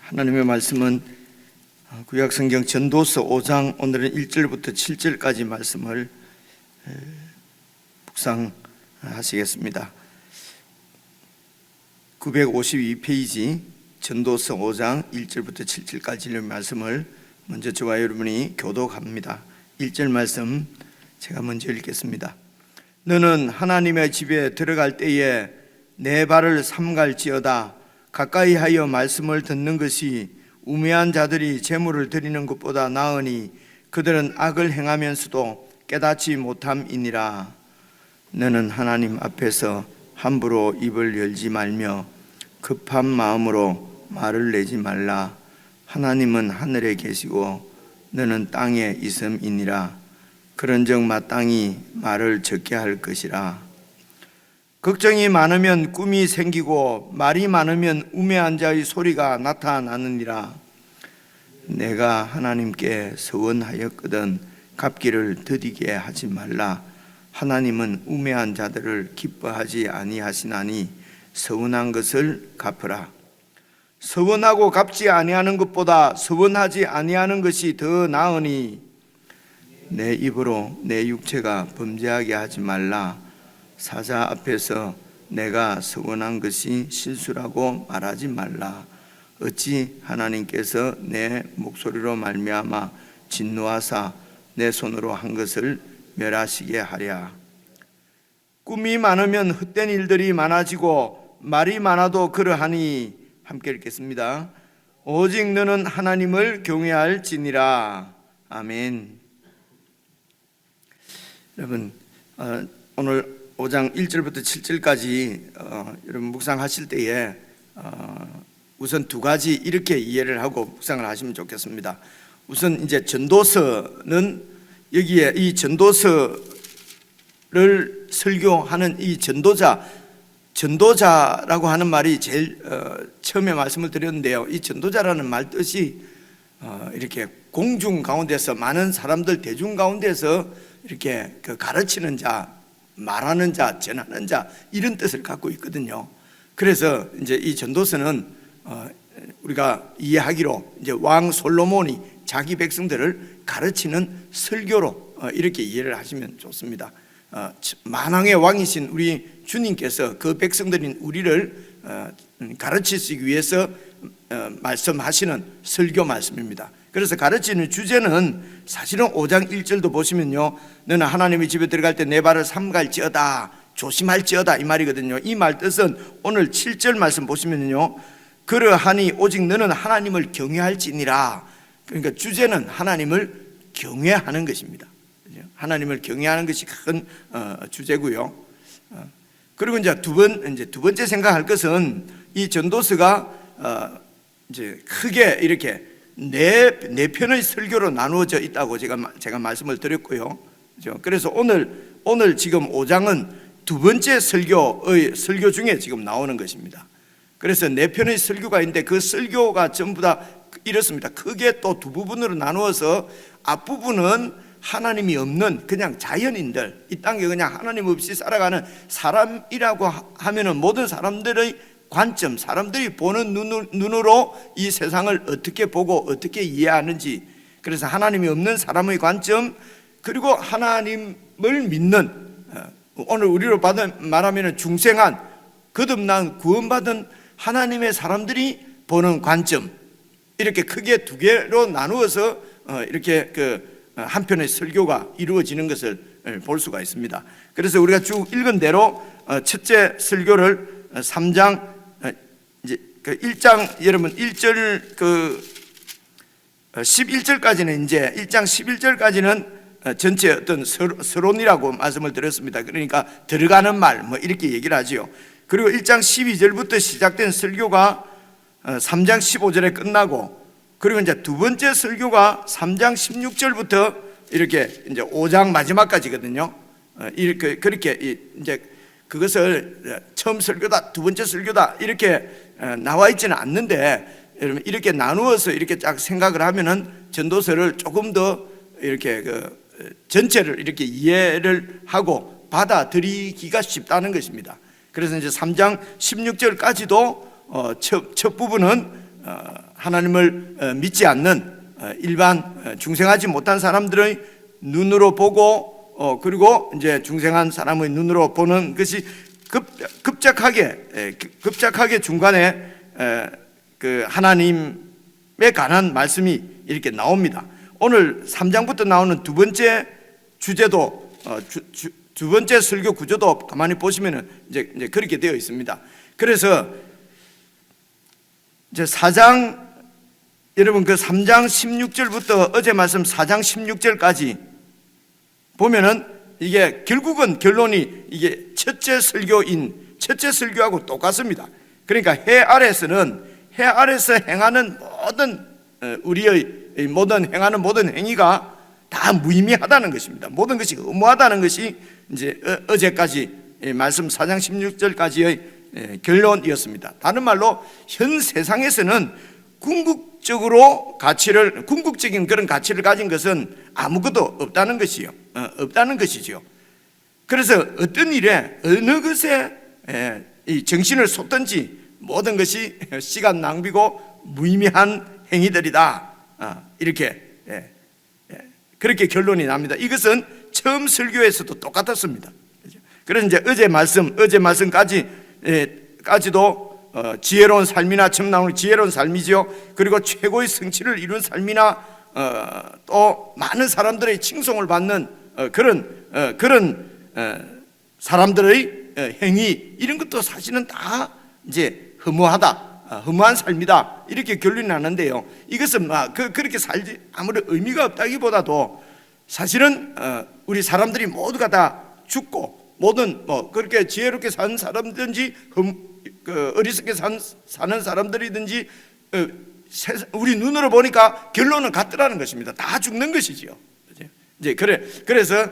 하나님의 말씀은 구약성경 전도서 5장 오늘은 1절부터 7절까지 말씀을 묵상하시겠습니다. 952페이지 전도서 5장 1절부터 7절까지의 말씀을 먼저 저와 여러분이 교독합니다. 1절 말씀 제가 먼저 읽겠습니다. 너는 하나님의 집에 들어갈 때에 내 발을 삼갈지어다. 가까이 하여 말씀을 듣는 것이 우매한 자들이 재물을 드리는 것보다 나으니 그들은 악을 행하면서도 깨닫지 못함이니라. 너는 하나님 앞에서 함부로 입을 열지 말며 급한 마음으로 말을 내지 말라. 하나님은 하늘에 계시고 너는 땅에 있음이니라. 그런즉 마땅히 말을 적게 할 것이라. 걱정이 많으면 꿈이 생기고 말이 많으면 우매한 자의 소리가 나타나느니라. 내가 하나님께 서원하였거든 갚기를 더디게 하지 말라. 하나님은 우매한 자들을 기뻐하지 아니하시나니 서원한 것을 갚으라. 서원하고 갚지 아니하는 것보다 서원하지 아니하는 것이 더 나으니 내 입으로 내 육체가 범죄하게 하지 말라. 사자 앞에서 내가 서원한 것이 실수라고 말하지 말라. 어찌 하나님께서 내 목소리로 말미암아 진노하사 내 손으로 한 것을 멸하시게 하랴. 꿈이 많으면 헛된 일들이 많아지고 말이 많아도 그러하니 함께 읽겠습니다. 오직 너는 하나님을 경외할지니라. 아멘. 여러분, 오늘 5장 1절부터 7절까지 여러분 묵상하실 때에 우선 두 가지 이렇게 이해를 하고 묵상을 하시면 좋겠습니다. 우선 이제 전도서는 여기에 이 전도서를 설교하는 이 전도자라고 하는 말이 제일 처음에 말씀을 드렸는데요. 이 전도자라는 말 뜻이 이렇게 공중 가운데서 많은 사람들 대중 가운데서 이렇게 가르치는 자, 말하는 자, 전하는 자 이런 뜻을 갖고 있거든요. 그래서 이제 이 전도서는 우리가 이해하기로 이제 왕 솔로몬이 자기 백성들을 가르치는 설교로 이렇게 이해를 하시면 좋습니다. 만왕의 왕이신 우리 주님께서 그 백성들인 우리를 가르치시기 위해서 말씀하시는 설교 말씀입니다. 그래서 가르치는 주제는 사실은 5장 1절도 보시면요, 너는 하나님의 집에 들어갈 때 내 발을 삼갈지어다, 조심할지어다 이 말이거든요. 이 말 뜻은 오늘 7절 말씀 보시면요, 그러하니 오직 너는 하나님을 경외할지니라. 그러니까 주제는 하나님을 경외하는 것입니다. 하나님을 경외하는 것이 큰 주제고요. 그리고 이제 두 번째 생각할 것은 이 전도서가 이제 크게 이렇게 네 편의 설교로 나누어져 있다고 제가 말씀을 드렸고요. 그래서 오늘 지금 5장은 두 번째 설교 중에 지금 나오는 것입니다. 그래서 네 편의 설교가 있는데 그 설교가 전부 다 이렇습니다. 크게 또 두 부분으로 나누어서 앞부분은 하나님이 없는 그냥 자연인들, 이 땅에 그냥 하나님 없이 살아가는 사람이라고 하면은 모든 사람들의 관점, 사람들이 보는 눈으로 이 세상을 어떻게 보고 어떻게 이해하는지, 그래서 하나님이 없는 사람의 관점, 그리고 하나님을 믿는 오늘 우리로 말하면 중생한 거듭난 구원받은 하나님의 사람들이 보는 관점, 이렇게 크게 두 개로 나누어서 이렇게 한 편의 설교가 이루어지는 것을 볼 수가 있습니다. 그래서 우리가 쭉 읽은 대로 첫째 설교를 3장 이제 1장 여러분 1절 11절까지는 이제 1장 11절까지는 전체 어떤 서론이라고 말씀을 드렸습니다. 그러니까 들어가는 말 뭐 이렇게 얘기를 하지요. 그리고 1장 12절부터 시작된 설교가 3장 15절에 끝나고, 그리고 이제 두 번째 설교가 3장 16절부터 이렇게 이제 5장 마지막까지거든요. 이렇게 그렇게 이제 그것을 처음 설교다, 두 번째 설교다 이렇게 나와 있지는 않는데, 여러분 이렇게 나누어서 이렇게 딱 생각을 하면은 전도서를 조금 더 이렇게 전체를 이렇게 이해를 하고 받아들이기가 쉽다는 것입니다. 그래서 이제 3장 16절까지도 첫 부분은 하나님을 믿지 않는 일반 중생하지 못한 사람들의 눈으로 보고 그리고 이제 중생한 사람의 눈으로 보는 것이 급작하게 중간에 그 하나님에 관한 말씀이 이렇게 나옵니다. 오늘 3장부터 나오는 두 번째 주제도 두 번째 설교 구조도 가만히 보시면은 이제 그렇게 되어 있습니다. 그래서 이제 4장 여러분 그 3장 16절부터 어제 말씀 4장 16절까지 보면은 이게 결국은 결론이 이게 첫째 설교하고 똑같습니다. 그러니까 해 아래서 행하는 모든 우리의 모든 행하는 모든 행위가 다 무의미하다는 것입니다. 모든 것이 의무하다는 것이 이제 어제까지 말씀 4장 16절까지의 결론이었습니다. 다른 말로 현 세상에서는 궁극적인 그런 가치를 가진 것은 아무것도 없다는 것이요. 없다는 것이죠. 그래서 어떤 일에 어느 것에 이 정신을 쏟든지 모든 것이 시간 낭비고 무의미한 행위들이다. 이렇게 그렇게 결론이 납니다. 이것은 처음 설교에서도 똑같았습니다. 그래서 이제 어제 말씀까지도 지혜로운 삶이나 처음 나오는 지혜로운 삶이죠. 그리고 최고의 성취를 이룬 삶이나 또 많은 사람들의 칭송을 받는 그런 사람들의 행위 이런 것도 사실은 다 이제 허무한 삶이다 이렇게 결론이 나는데요. 이것은 그렇게 살지 아무런 의미가 없다기보다도 사실은 우리 사람들이 모두가 다 죽고 모든 그렇게 지혜롭게 사는 사람든지 어리석게 사는 사람들이든지 우리 눈으로 보니까 결론은 같더라는 것입니다. 다 죽는 것이지요. 이제 그래서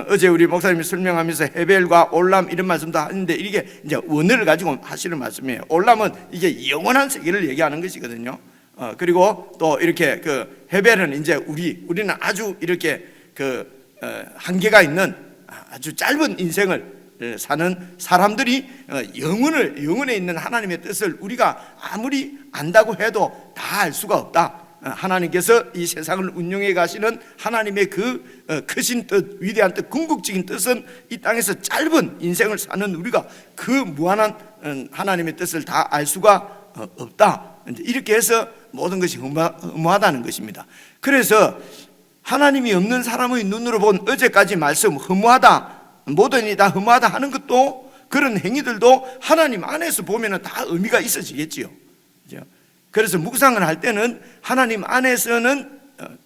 어제 우리 목사님이 설명하면서 헤벨과 올람 이런 말씀도 하는데 이게 이제 원어를 가지고 하시는 말씀이에요. 올람은 이게 영원한 세계를 얘기하는 것이거든요. 그리고 또 이렇게 그 헤벨은 이제 우리는 아주 이렇게 한계가 있는 아주 짧은 인생을 사는 사람들이 영혼에 있는 하나님의 뜻을 우리가 아무리 안다고 해도 다 알 수가 없다. 하나님께서 이 세상을 운영해 가시는 하나님의 그 크신 뜻, 위대한 뜻, 궁극적인 뜻은 이 땅에서 짧은 인생을 사는 우리가 그 무한한 하나님의 뜻을 다 알 수가 없다. 이렇게 해서 모든 것이 허무하다는 것입니다. 그래서 하나님이 없는 사람의 눈으로 본 어제까지 말씀 허무하다, 모든 일이 다 허무하다 하는 것도 그런 행위들도 하나님 안에서 보면은 다 의미가 있어지겠지요. 그래서 묵상을 할 때는 하나님 안에서는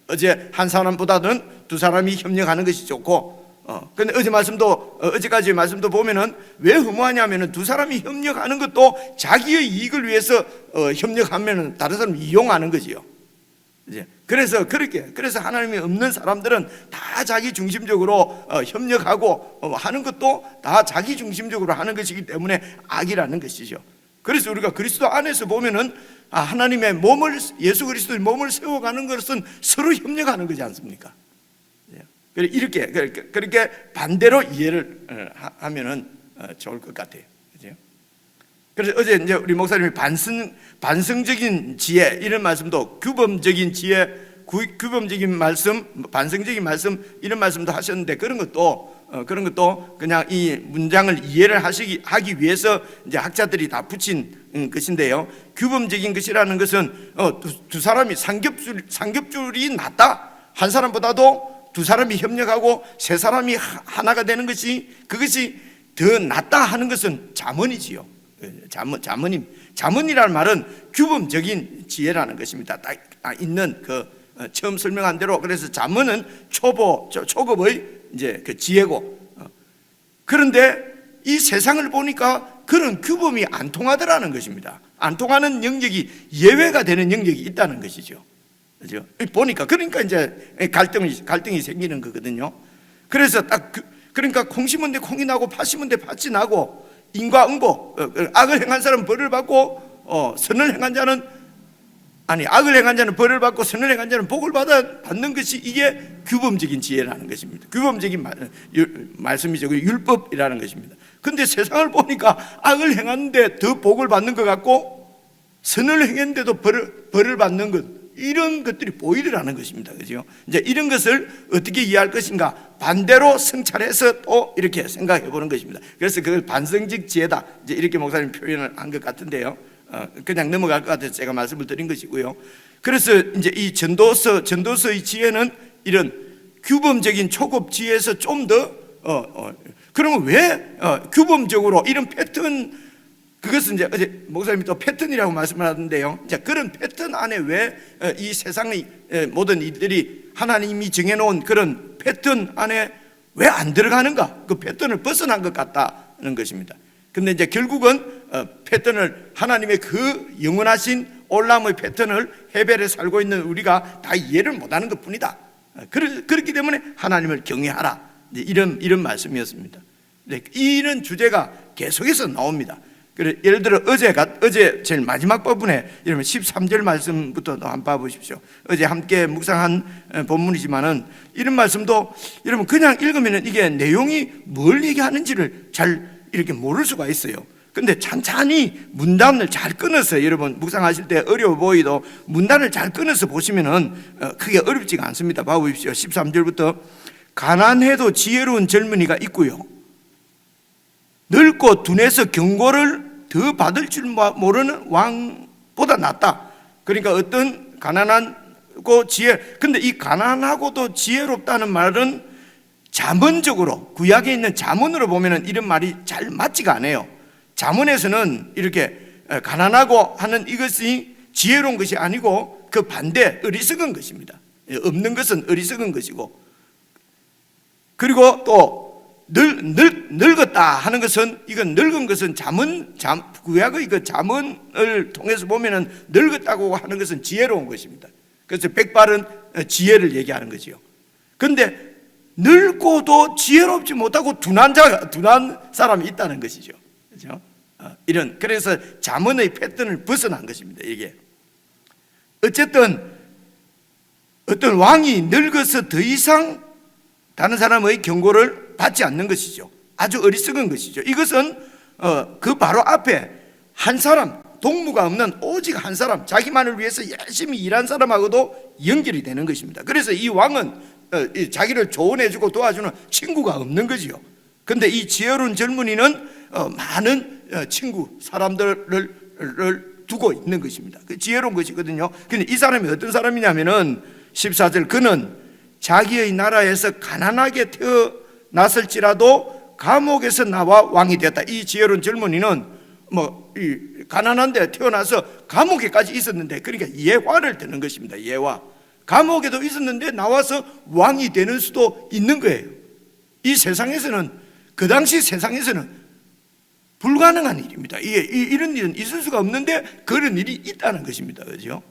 어제 한 사람보다는 두 사람이 협력하는 것이 좋고, 근데 어제까지 말씀도 보면은 왜 허무하냐면은 두 사람이 협력하는 것도 자기의 이익을 위해서 협력하면은 다른 사람을 이용하는 거지요. 그래서 하나님이 없는 사람들은 다 자기 중심적으로 협력하고 하는 것도 다 자기 중심적으로 하는 것이기 때문에 악이라는 것이죠. 그래서 우리가 그리스도 안에서 보면은 하나님의 몸을, 예수 그리스도의 몸을 세워가는 것은 서로 협력하는 거지 않습니까? 그렇게 반대로 이해를 하면은 좋을 것 같아요. 그래서 어제 이제 우리 목사님이 반성적인 지혜 이런 말씀도 규범적인 지혜, 규범적인 말씀, 반성적인 말씀 이런 말씀도 하셨는데 그런 것도 그냥 이 문장을 이해를 하기 위해서 이제 학자들이 다 붙인 것인데요. 규범적인 것이라는 것은 두 사람이 삼겹줄이 낫다. 한 사람보다도 두 사람이 협력하고 세 사람이 하나가 되는 그것이 더 낫다 하는 것은 잠언이지요. 잠언이라는 말은 규범적인 지혜라는 것입니다. 딱 있는 처음 설명한 대로. 그래서 잠언은 초급의 이제 그 지혜고, 그런데 이 세상을 보니까 그런 규범이 안 통하더라는 것입니다. 안 통하는 영역이 예외가 되는 영역이 있다는 것이죠. 그렇죠? 보니까 그러니까 이제 갈등이 생기는 거거든요. 그래서 그러니까 콩 심은 데 콩이 나고 팥 심은 데 팥이 나고 인과응보, 악을 행한 사람은 벌을 받고 악을 행한 자는 벌을 받고 선을 행한 자는 복을 받는 것이 이게 규범적인 지혜라는 것입니다. 규범적인 말씀이죠. 율법이라는 것입니다. 근데 세상을 보니까 악을 행하는데 더 복을 받는 것 같고 선을 행했는데도 벌을 받는 것, 이런 것들이 보이더라는 것입니다. 그죠? 이제 이런 것을 어떻게 이해할 것인가? 반대로 성찰해서 또 이렇게 생각해 보는 것입니다. 그래서 그걸 반성직 지혜다, 이제 이렇게 목사님 표현을 한 것 같은데요. 그냥 넘어갈 것 같아서 제가 말씀을 드린 것이고요. 그래서 이제 이 전도서의 지혜는 이런 규범적인 초급 지혜에서 좀 더 그러면 왜 규범적으로 이런 패턴, 그것은 이제 어제 목사님이 또 패턴이라고 말씀을 하던데요. 이제 그런 패턴 안에 왜 이 세상의 모든 이들이 하나님이 정해놓은 그런 패턴 안에 왜 안 들어가는가? 그 패턴을 벗어난 것 같다는 것입니다. 근데 이제 결국은 패턴을, 하나님의 그 영원하신 올라옴의 패턴을 헤벨에 살고 있는 우리가 다 이해를 못하는 것 뿐이다. 그렇기 때문에 하나님을 경외하라, 이런 말씀이었습니다. 이런 주제가 계속해서 나옵니다. 예를 들어 어제 제일 마지막 부분에 여러분 13절 말씀부터 한번 봐보십시오. 어제 함께 묵상한 본문이지만은 이런 말씀도 여러분 그냥 읽으면 이게 내용이 뭘 얘기하는지를 잘 이렇게 모를 수가 있어요. 근데 찬찬히 문단을 잘 끊어서, 여러분 묵상하실 때 어려워 보이도 문단을 잘 끊어서 보시면은 크게 어렵지가 않습니다. 봐보십시오. 13절부터 가난해도 지혜로운 젊은이가 있고요, 늙고 둔해서 경고를 더 받을 줄 모르는 왕보다 낫다. 그러니까 어떤 가난하고 근데 이 가난하고도 지혜롭다는 말은 잠언적으로, 구약에 있는 잠언으로 보면은 이런 말이 잘 맞지가 않아요. 잠언에서는 이렇게 가난하고 하는 이것이 지혜로운 것이 아니고 그 반대, 어리석은 것입니다. 없는 것은 어리석은 것이고, 그리고 또 늙었다 하는 것은, 이건 늙은 것은 구약의 그 잠언을 통해서 보면은 늙었다고 하는 것은 지혜로운 것입니다. 그래서 백발은 지혜를 얘기하는 거지요. 그런데 늙고도 지혜롭지 못하고 둔한 사람이 있다는 것이죠. 그렇죠? 그래서 잠언의 패턴을 벗어난 것입니다. 이게 어쨌든 어떤 왕이 늙어서 더 이상 다른 사람의 경고를 받지 않는 것이죠. 아주 어리석은 것이죠. 이것은 그 바로 앞에 한 사람, 동무가 없는 오직 한 사람, 자기만을 위해서 열심히 일한 사람하고도 연결이 되는 것입니다. 그래서 이 왕은 자기를 조언해주고 도와주는 친구가 없는 거지요. 그런데 이 지혜로운 젊은이는 많은 친구, 사람들을 두고 있는 것입니다. 그 지혜로운 것이거든요. 근데 이 사람이 어떤 사람이냐면은 14절, 그는 자기의 나라에서 가난하게 태어났을지라도 감옥에서 나와 왕이 되었다. 이 지혜로운 젊은이는 가난한데 태어나서 감옥에까지 있었는데, 그러니까 예화를 드는 것입니다. 예화. 감옥에도 있었는데 나와서 왕이 되는 수도 있는 거예요. 이 세상에서는, 그 당시 세상에서는 불가능한 일입니다. 이런 일은 있을 수가 없는데 그런 일이 있다는 것입니다. 그렇죠?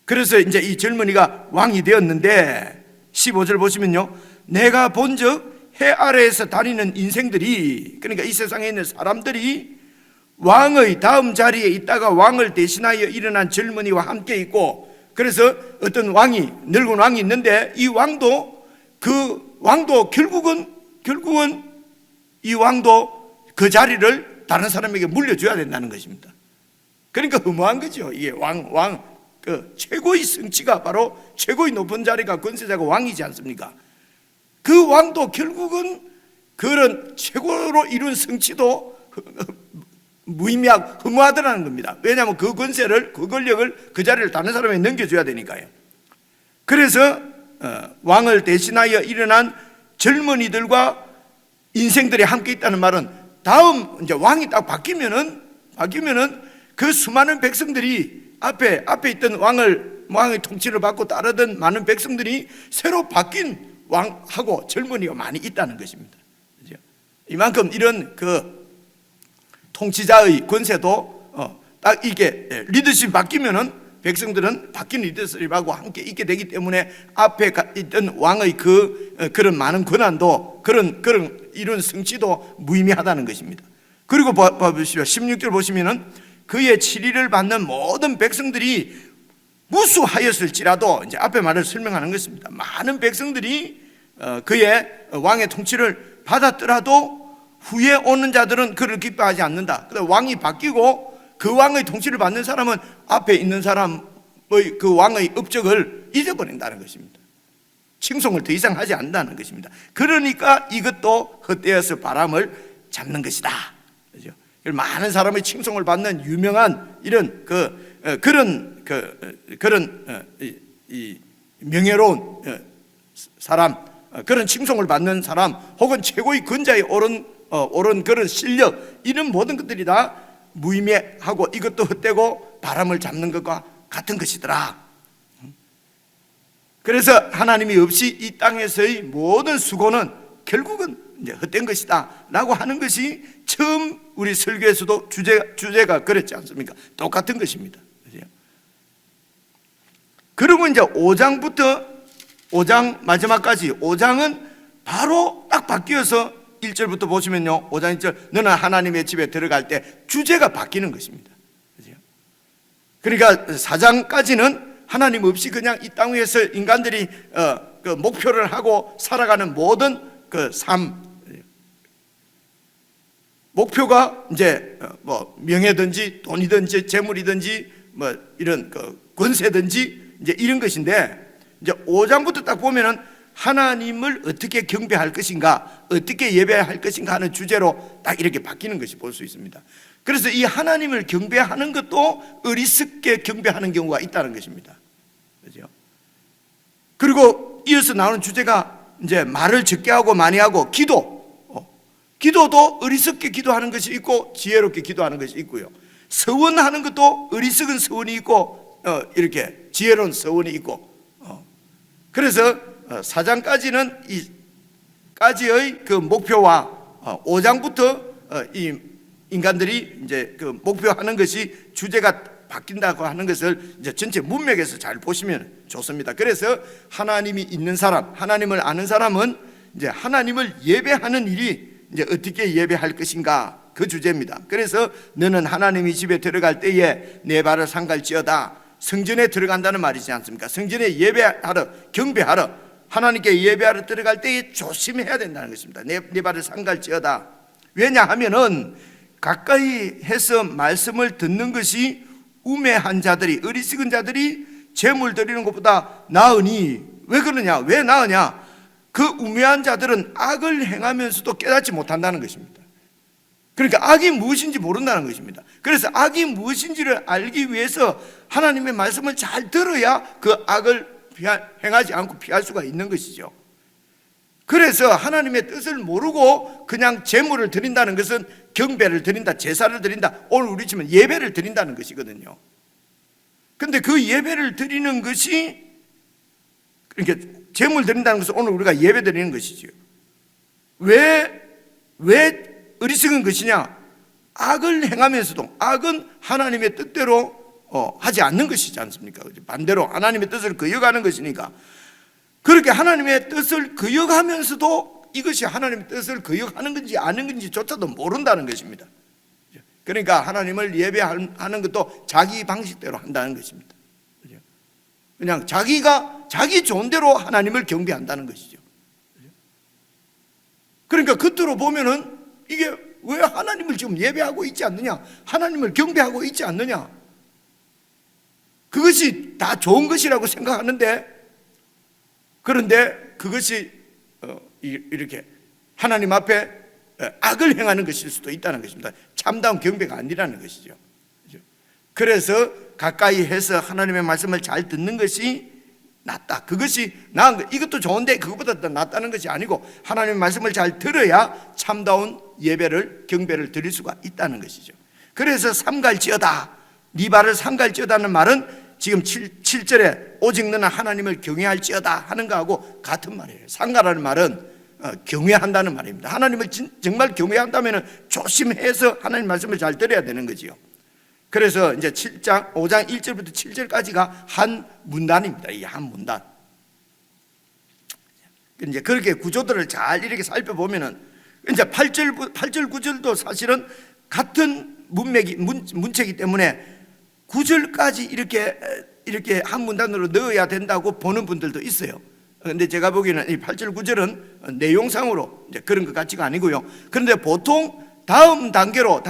그래서 이제 이 젊은이가 왕이 되었는데 15절 보시면요, 내가 본즉 해 아래에서 다니는 인생들이, 그러니까 이 세상에 있는 사람들이 왕의 다음 자리에 있다가 왕을 대신하여 일어난 젊은이와 함께 있고, 그래서 어떤 왕이, 늙은 왕이 있는데 이 왕도 결국은 이 왕도 그 자리를 다른 사람에게 물려줘야 된다는 것입니다. 그러니까 허무한 거죠. 이게 그 최고의 성취가 바로 최고의 높은 자리가 권세자가 왕이지 않습니까? 그 왕도 결국은 그런 최고로 이룬 성취도 무의미하고 허무하더라는 겁니다. 왜냐하면 그 권세를, 그 권력을, 그 자리를 다른 사람에게 넘겨줘야 되니까요. 그래서 왕을 대신하여 일어난 젊은이들과 인생들이 함께 있다는 말은, 다음 이제 왕이 딱 바뀌면은 그 수많은 백성들이 앞에 있던 왕의 통치를 받고 따르던 많은 백성들이 새로 바뀐 왕하고 젊은이가 많이 있다는 것입니다. 그렇죠? 이만큼 이런 그 통치자의 권세도 딱 이게 리더십이 바뀌면은 백성들은 바뀐 리더십하고 함께 있게 되기 때문에 앞에 있던 왕의 그런 많은 권한도, 그런 이런 성취도 무의미하다는 것입니다. 그리고 봐보시죠. 16절 보시면은 그의 치리를 받는 모든 백성들이 무수하였을지라도, 이제 앞에 말을 설명하는 것입니다. 많은 백성들이 그의 왕의 통치를 받았더라도 후에 오는 자들은 그를 기뻐하지 않는다. 왕이 바뀌고 그 왕의 통치를 받는 사람은 앞에 있는 사람의 그 왕의 업적을 잊어버린다는 것입니다. 칭송을 더 이상 하지 않는다는 것입니다. 그러니까 이것도 헛되어서 바람을 잡는 것이다. 그죠? 많은 사람의 칭송을 받는 유명한 이런 그런 명예로운 사람, 그런 칭송을 받는 사람, 혹은 최고의 권자에 오른 그런 실력, 이런 모든 것들이 다 무의미하고 이것도 헛되고 바람을 잡는 것과 같은 것이더라. 그래서 하나님이 없이 이 땅에서의 모든 수고는 결국은 이제 헛된 것이다 라고 하는 것이 처음 우리 설교에서도 주제가 그랬지 않습니까? 똑같은 것입니다. 그리고 이제 5장부터 5장 마지막까지 5장은 바로 딱 바뀌어서 1절부터 보시면요, 5장 1절, 너는 하나님의 집에 들어갈 때 주제가 바뀌는 것입니다. 그러니까 4장까지는 하나님 없이 그냥 이 땅 위에서 인간들이 그 목표를 하고 살아가는 모든 그 삶, 목표가 이제 뭐 명예든지 돈이든지 재물이든지 뭐 이런 그 권세든지 이제 이런 것인데, 이제 5장부터 딱 보면은 하나님을 어떻게 경배할 것인가, 어떻게 예배할 것인가 하는 주제로 딱 이렇게 바뀌는 것이 볼 수 있습니다. 그래서 이 하나님을 경배하는 것도 어리석게 경배하는 경우가 있다는 것입니다. 그렇죠? 그리고 이어서 나오는 주제가 이제 말을 적게 하고 많이 하고 기도도 어리석게 기도하는 것이 있고 지혜롭게 기도하는 것이 있고요. 서원하는 것도 어리석은 서원이 있고 이렇게 지혜로운 서원이 있고, 그래서 4장까지는 이 까지의 그 목표와 5장부터 이 인간들이 이제 그 목표하는 것이 주제가 바뀐다고 하는 것을 이제 전체 문맥에서 잘 보시면 좋습니다. 그래서 하나님이 있는 사람, 하나님을 아는 사람은 이제 하나님을 예배하는 일이 이제 어떻게 예배할 것인가, 그 주제입니다. 그래서 너는 하나님이 집에 들어갈 때에 내 발을 삼갈지어다. 성전에 들어간다는 말이지 않습니까? 성전에 예배하러, 경배하러, 하나님께 예배하러 들어갈 때에 조심해야 된다는 것입니다. 내 발을 삼갈지어다. 왜냐하면은 가까이 해서 말씀을 듣는 것이 우매한 자들이, 어리석은 자들이 제물 드리는 것보다 나으니. 왜 그러냐? 왜 나으냐? 그 우매한 자들은 악을 행하면서도 깨닫지 못한다는 것입니다. 그러니까 악이 무엇인지 모른다는 것입니다. 그래서 악이 무엇인지를 알기 위해서 하나님의 말씀을 잘 들어야 그 악을 행하지 않고 피할 수가 있는 것이죠. 그래서 하나님의 뜻을 모르고 그냥 제물을 드린다는 것은 경배를 드린다, 제사를 드린다, 오늘 우리 치면 예배를 드린다는 것이거든요. 그런데 그 예배를 드리는 것이, 그러니까 제물 드린다는 것은 오늘 우리가 예배 드리는 것이죠. 왜 어리석은 것이냐? 악을 행하면서도, 악은 하나님의 뜻대로 하지 않는 것이지 않습니까? 반대로 하나님의 뜻을 거역하는 것이니까, 그렇게 하나님의 뜻을 거역하면서도 이것이 하나님의 뜻을 거역하는 건지 아는 건지조차도 모른다는 것입니다. 그러니까 하나님을 예배하는 것도 자기 방식대로 한다는 것입니다. 그냥 자기 좋은 대로 하나님을 경배한다는 것이죠. 그러니까 겉으로 보면은 이게 왜 하나님을 지금 예배하고 있지 않느냐, 하나님을 경배하고 있지 않느냐, 그것이 다 좋은 것이라고 생각하는데, 그런데 그것이 이렇게 하나님 앞에 악을 행하는 것일 수도 있다는 것입니다. 참다운 경배가 아니라는 것이죠. 그래서 가까이 해서 하나님의 말씀을 잘 듣는 것이 낫다. 그것이 나은 것. 이것도 좋은데 그것보다 더 낫다는 것이 아니고, 하나님의 말씀을 잘 들어야 참다운 예배를, 경배를 드릴 수가 있다는 것이죠. 그래서 삼갈지어다, 네 발을 삼갈지어다는 말은 지금 7절에 오직 너는 하나님을 경외할지어다 하는 거하고 같은 말이에요. 삼가라는 말은 경외한다는 말입니다. 하나님을 정말 경외한다면 조심해서 하나님 말씀을 잘 들어야 되는 거지요. 그래서 이제 5장 1절부터 7절까지가 한 문단입니다. 이 한 문단. 이제 그렇게 구조들을 잘 이렇게 살펴보면은 이제 8절 9절도 사실은 같은 문체이기 때문에 9절까지 이렇게 한 문단으로 넣어야 된다고 보는 분들도 있어요. 그런데 제가 보기에는 이 8절 9절은 내용상으로 이제 그런 것 같지가 아니고요. 그런데 보통 다음 단계로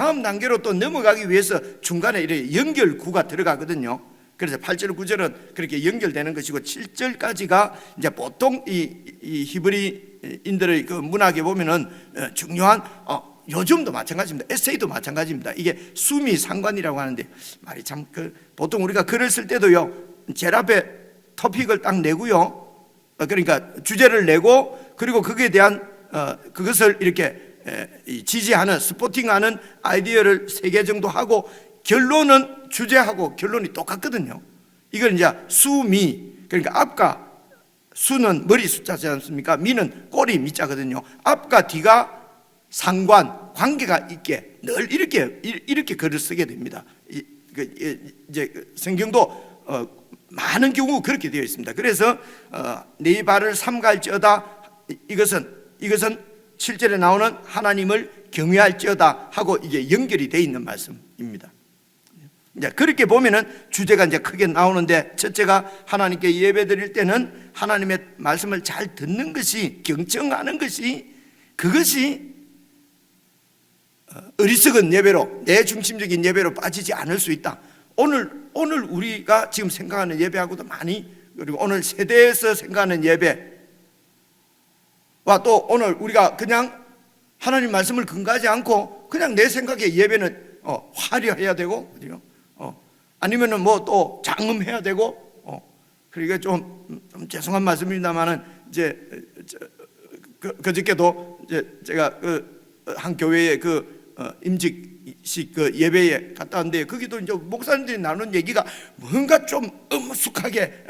또 넘어가기 위해서 중간에 이렇게 연결구가 들어가거든요. 그래서 8절 9절은 그렇게 연결되는 것이고 7절까지가 이제 보통 이 히브리인들의 그 문학에 보면은 중요한 요즘도 마찬가지입니다. 에세이도 마찬가지입니다. 이게 수미 상관이라고 하는데 말이 참 보통 우리가 글을 쓸 때도요, 제일 앞에 토픽을 딱 내고요, 그러니까 주제를 내고 그리고 거기에 대한 그것을 이렇게 지지하는 스포팅하는 아이디어를 3개 정도 하고 결론은 주제하고 결론이 똑같거든요. 이걸 이제 수미, 그러니까 앞과 수는 머리 숫자지 않습니까? 미는 꼬리 미자거든요. 앞과 뒤가 상관, 관계가 있게 늘 이렇게 글을 쓰게 됩니다. 이제 성경도 많은 경우 그렇게 되어 있습니다. 그래서 네 발을 삼갈지어다, 이것은 7절에 나오는 하나님을 경외할지어다 하고 이게 연결이 되어 있는 말씀입니다. 이제 그렇게 보면은 주제가 이제 크게 나오는데, 첫째가 하나님께 예배 드릴 때는 하나님의 말씀을 잘 듣는 것이, 경청하는 것이, 그것이 어리석은 예배로, 내 중심적인 예배로 빠지지 않을 수 있다. 오늘 우리가 지금 생각하는 예배하고도 많이, 그리고 오늘 세대에서 생각하는 예배와 또 오늘 우리가 그냥 하나님 말씀을 근거하지 않고 그냥 내 생각에 예배는 화려해야 되고, 아니면은 뭐 또 장음해야 되고, 그러니까 좀 죄송한 말씀입니다만은 이제 그저께도 제가 한 교회에 임직식 예배에 갔다 왔는데, 거기도 이제 목사님들이 나누는 얘기가 뭔가 좀 엄숙하게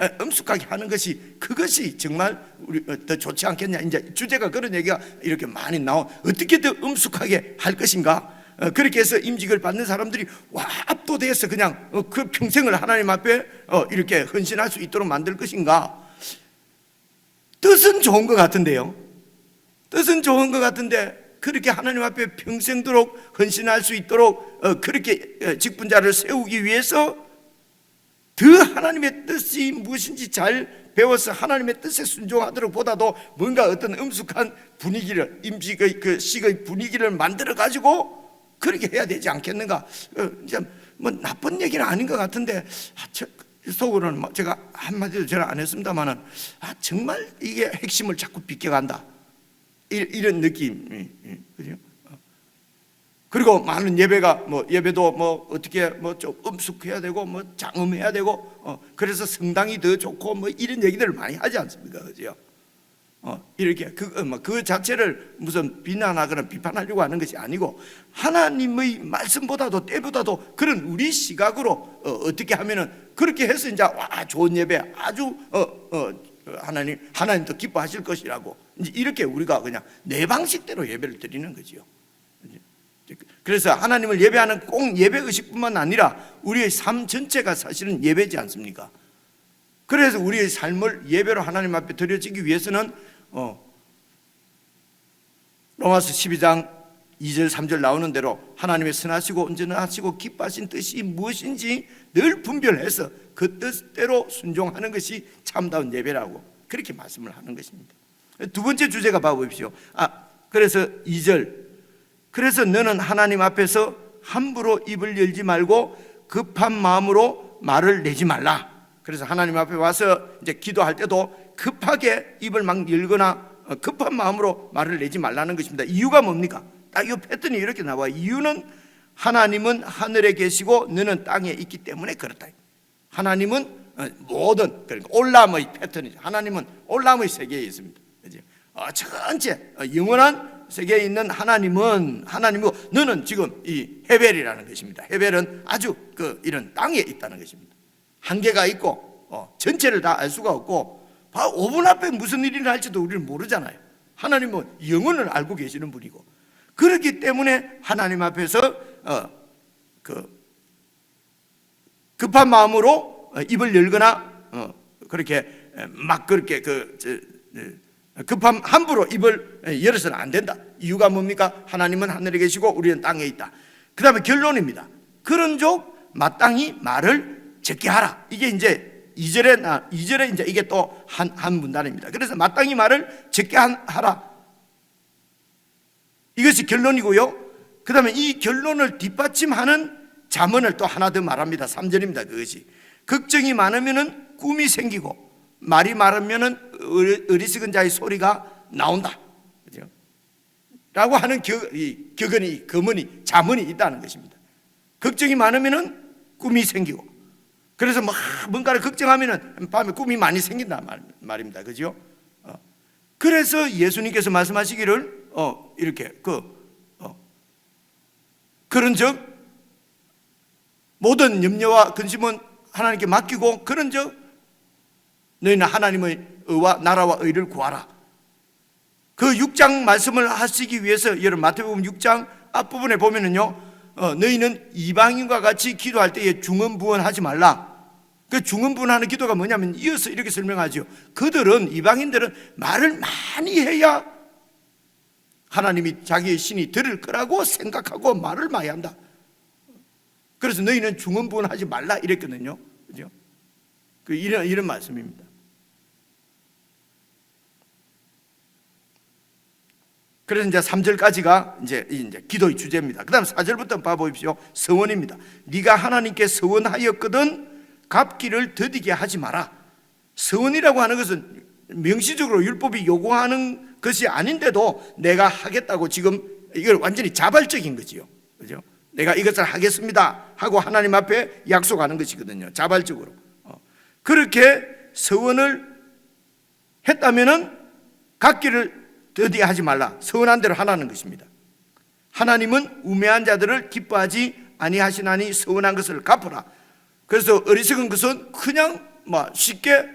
하는 것이, 그것이 정말 우리 더 좋지 않겠냐. 이제 주제가 그런 얘기가 이렇게 많이 나온, 어떻게 더 엄숙하게 할 것인가. 그렇게 해서 임직을 받는 사람들이 압도돼서 그냥 그 평생을 하나님 앞에 이렇게 헌신할 수 있도록 만들 것인가. 뜻은 좋은 것 같은데요. 뜻은 좋은 것 같은데 그렇게 하나님 앞에 평생도록 헌신할 수 있도록 그렇게 직분자를 세우기 위해서 더 하나님의 뜻이 무엇인지 잘 배워서 하나님의 뜻에 순종하도록 보다도 뭔가 어떤 엄숙한 분위기를, 임직의 그 식의 분위기를 만들어 가지고 그렇게 해야 되지 않겠는가. 뭐 나쁜 얘기는 아닌 것 같은데 속으로는 제가 한마디도 잘 안 했습니다만은 정말 이게 핵심을 자꾸 비껴간다, 이런 느낌. 그죠? 그리고 많은 예배가 예배도 어떻게 좀 엄숙해야 되고 장음해야 되고, 그래서 성당이 더 좋고 이런 얘기들을 많이 하지 않습니까? 그죠? 이렇게 그 자체를 무슨 비난하거나 비판하려고 하는 것이 아니고, 하나님의 말씀보다도 때보다도 그런 우리 시각으로 어떻게 하면은 그렇게 해서 이제 좋은 예배, 아주 하나님도 기뻐하실 것이라고, 이제 이렇게 우리가 그냥 내 방식대로 예배를 드리는 거지요. 그래서 하나님을 예배하는 꼭 예배 의식뿐만 아니라 우리의 삶 전체가 사실은 예배지 않습니까? 그래서 우리의 삶을 예배로 하나님 앞에 드려지기 위해서는 로마서 12장 2절 3절 나오는 대로 하나님의 선하시고 온전하시고 기뻐하신 뜻이 무엇인지 늘 분별해서 그 뜻대로 순종하는 것이 참다운 예배라고 그렇게 말씀을 하는 것입니다. 두 번째 주제가 봐보십시오. 그래서 2절, 그래서 너는 하나님 앞에서 함부로 입을 열지 말고 급한 마음으로 말을 내지 말라. 그래서 하나님 앞에 와서 이제 기도할 때도 급하게 입을 막 열거나 급한 마음으로 말을 내지 말라는 것입니다. 이유가 뭡니까? 딱 이 패턴이 이렇게 나와요. 이유는 하나님은 하늘에 계시고 너는 땅에 있기 때문에 그렇다. 하나님은 모든, 그러니까 올람의 패턴이죠. 하나님은 올람의 세계에 있습니다. 전체 영원한 세계에 있는 하나님은 하나님이고, 너는 지금 이 헤벨이라는 것입니다. 헤벨은 아주 이런 땅에 있다는 것입니다. 한계가 있고 전체를 다 알 수가 없고 5분 앞에 무슨 일이 날지도 우리는 모르잖아요. 하나님은 영혼을 알고 계시는 분이고, 그렇기 때문에 하나님 앞에서 급한 마음으로 입을 열거나 그렇게 막 그렇게 급한 함부로 입을 열어서는 안 된다. 이유가 뭡니까? 하나님은 하늘에 계시고 우리는 땅에 있다. 그 다음에 결론입니다. 그런즉 마땅히 말을 적게 하라. 이게 이제 2절에 이제 이게 또 한 문단입니다. 그래서 마땅히 말을 적게 하라. 이것이 결론이고요. 그 다음에 이 결론을 뒷받침하는 잠언을 또 하나 더 말합니다. 3절입니다. 그것이 걱정이 많으면 꿈이 생기고 말이 많으면 어리석은 자의 소리가 나온다, 그죠? 라고 하는 금언이 잠언이 있다는 것입니다. 걱정이 많으면 꿈이 생기고, 그래서 뭔가를 걱정하면 밤에 꿈이 많이 생긴다 말입니다. 그죠? 그래서 예수님께서 말씀하시기를 이렇게 그런즉 모든 염려와 근심은 하나님께 맡기고 그런즉 너희는 하나님의 의와 나라와 의를 구하라. 그 6장 말씀을 하시기 위해서 여러분 마태복음 6장 앞부분에 보면은요, 너희는 이방인과 같이 기도할 때에 중언부언하지 말라. 그 중언부언하는 기도가 뭐냐면 이어서 이렇게 설명하죠. 이방인들은 말을 많이 해야 하나님이 자기의 신이 들을 거라고 생각하고 말을 많이 한다. 그래서 너희는 중언부언하지 말라 이랬거든요. 그죠? 이런 말씀입니다. 그래서 이제 3절까지가 이제 기도의 주제입니다. 그 다음 4절부터 봐보십시오. 서원입니다. 네가 하나님께 서원하였거든 갚기를 더디게 하지 마라. 서원이라고 하는 것은 명시적으로 율법이 요구하는 것이 아닌데도 내가 하겠다고 지금 이걸 완전히 자발적인 거지요. 그죠? 내가 이것을 하겠습니다 하고 하나님 앞에 약속하는 것이거든요. 자발적으로. 그렇게 서원을 했다면은 갚기를 더디게 하지 말라. 서원한 대로 하라는 것입니다. 하나님은 우매한 자들을 기뻐하지 아니하시나니 서원한 것을 갚으라. 그래서 어리석은 것은 그냥 쉽게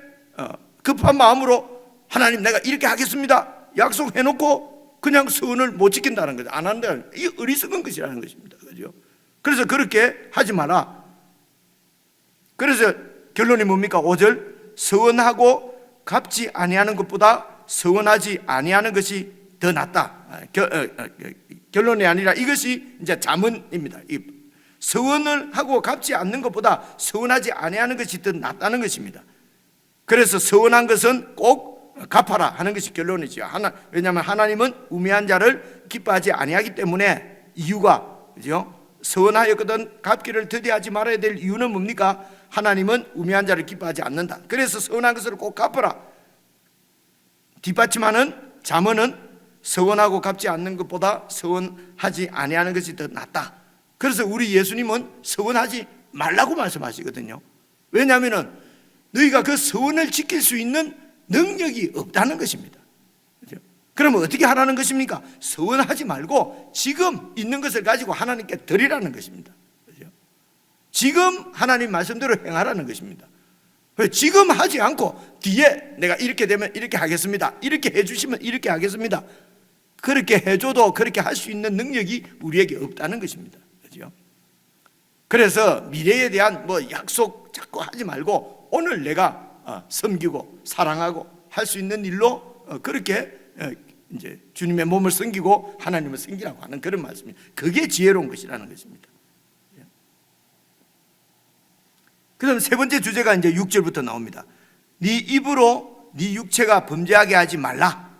급한 마음으로 하나님 내가 이렇게 하겠습니다 약속해놓고 그냥 서원을 못 지킨다는 거죠. 안 한다는, 이 어리석은 것이라는 것입니다. 그죠? 그래서 그렇게 하지 마라. 그래서 결론이 뭡니까? 5절 서원하고 갚지 아니하는 것보다 서원하지 아니하는 것이 더 낫다. 결론이 아니라 이것이 이제 잠언입니다. 서원을 하고 갚지 않는 것보다 서원하지 아니하는 것이 더 낫다는 것입니다. 그래서 서원한 것은 꼭 갚아라 하는 것이 결론이죠. 왜냐하면 하나님은 우매한 자를 기뻐하지 아니하기 때문에 이유가, 그죠? 서원하였거든 갚기를 더디하지 말아야 될 이유는 뭡니까? 하나님은 우매한 자를 기뻐하지 않는다. 그래서 서원한 것을 꼭 갚아라. 뒷받침하는 잠언은 서원하고 갚지 않는 것보다 서원하지 아니하는 것이 더 낫다. 그래서 우리 예수님은 서원하지 말라고 말씀하시거든요. 왜냐하면 너희가 그 서원을 지킬 수 있는 능력이 없다는 것입니다. 그렇죠? 그러면 어떻게 하라는 것입니까? 서원하지 말고 지금 있는 것을 가지고 하나님께 드리라는 것입니다. 그렇죠? 지금 하나님 말씀대로 행하라는 것입니다. 지금 하지 않고 뒤에 내가 이렇게 되면 이렇게 하겠습니다, 이렇게 해주시면 이렇게 하겠습니다, 그렇게 해줘도 그렇게 할 수 있는 능력이 우리에게 없다는 것입니다. 그렇죠? 그래서 미래에 대한 약속 자꾸 하지 말고 오늘 내가 섬기고 사랑하고 할 수 있는 일로 그렇게 이제 주님의 몸을 섬기고 하나님을 섬기라고 하는 그런 말씀입니다. 그게 지혜로운 것이라는 것입니다. 그 다음 세 번째 주제가 이제 6절부터 나옵니다. 네 입으로 네 육체가 범죄하게 하지 말라.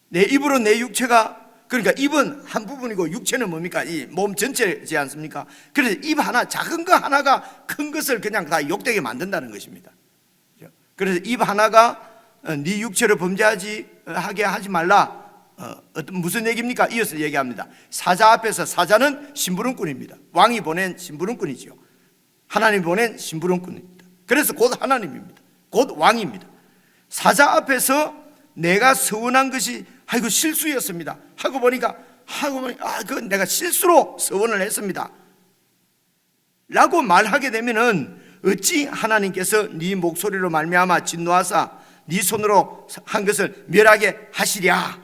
내 입으로 내 육체가, 그러니까 입은 한 부분이고 육체는 뭡니까? 이 몸 전체지 않습니까? 그래서 입 하나, 작은 거 하나가 큰 것을 그냥 다 욕되게 만든다는 것입니다. 그래서 입 하나가 네 육체를 하게 하지 말라. 무슨 얘기입니까? 이어서 얘기합니다. 사자 앞에서, 사자는 심부름꾼입니다. 왕이 보낸 심부름꾼이죠. 하나님이 보낸 심부름꾼입니다. 그래서 곧 하나님입니다. 곧 왕입니다. 사자 앞에서 내가 서원한 것이 아이고 실수였습니다 하고 보니까 그건 내가 실수로 서원을 했습니다 라고 말하게 되면은 어찌 하나님께서 네 목소리로 말미암아 진노하사 네 손으로 한 것을 멸하게 하시랴.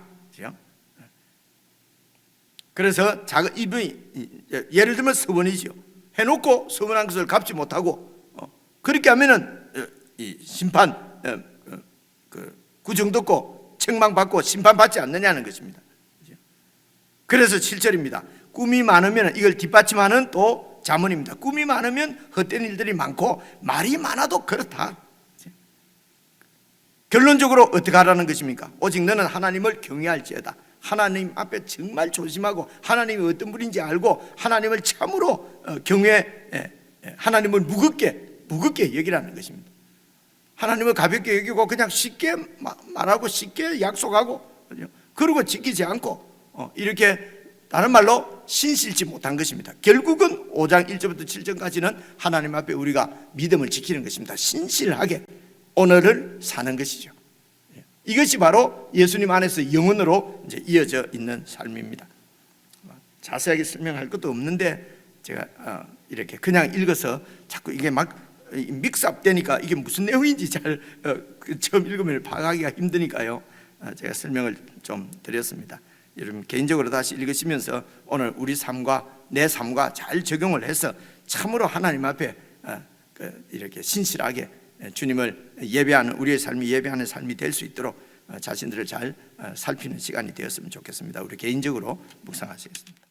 그래서 작은 입이, 예를 들면 서원이죠. 해놓고 서원한 것을 갚지 못하고 그렇게 하면은 이 심판, 구정 듣고 책망받고 심판받지 않느냐는 것입니다. 그래서 7절입니다. 꿈이 많으면, 이걸 뒷받침하는 또 잠언입니다. 꿈이 많으면 헛된 일들이 많고 말이 많아도 그렇다. 결론적으로 어떻게 하라는 것입니까? 오직 너는 하나님을 경외할지어다. 하나님 앞에 정말 조심하고 하나님이 어떤 분인지 알고 하나님을 참으로 하나님을 무겁게 여기라는 것입니다. 하나님을 가볍게 여기고 그냥 쉽게 말하고 쉽게 약속하고 그러고 지키지 않고 이렇게 다른 말로 신실지 못한 것입니다. 결국은 5장 1절부터 7절까지는 하나님 앞에 우리가 믿음을 지키는 것입니다. 신실하게 오늘을 사는 것이죠. 이것이 바로 예수님 안에서 영혼으로 이제 이어져 있는 삶입니다. 자세하게 설명할 것도 없는데 제가 이렇게 그냥 읽어서 자꾸 이게 막 믹스업되니까 이게 무슨 내용인지 잘 처음 읽으면 파악하기가 힘드니까요. 제가 설명을 좀 드렸습니다. 여러분 개인적으로 다시 읽으시면서 오늘 우리 삶과 내 삶과 잘 적용을 해서 참으로 하나님 앞에 이렇게 신실하게 주님을 예배하는 우리의 삶이 예배하는 삶이 될 수 있도록 자신들을 잘 살피는 시간이 되었으면 좋겠습니다. 우리 개인적으로 묵상하시겠습니다.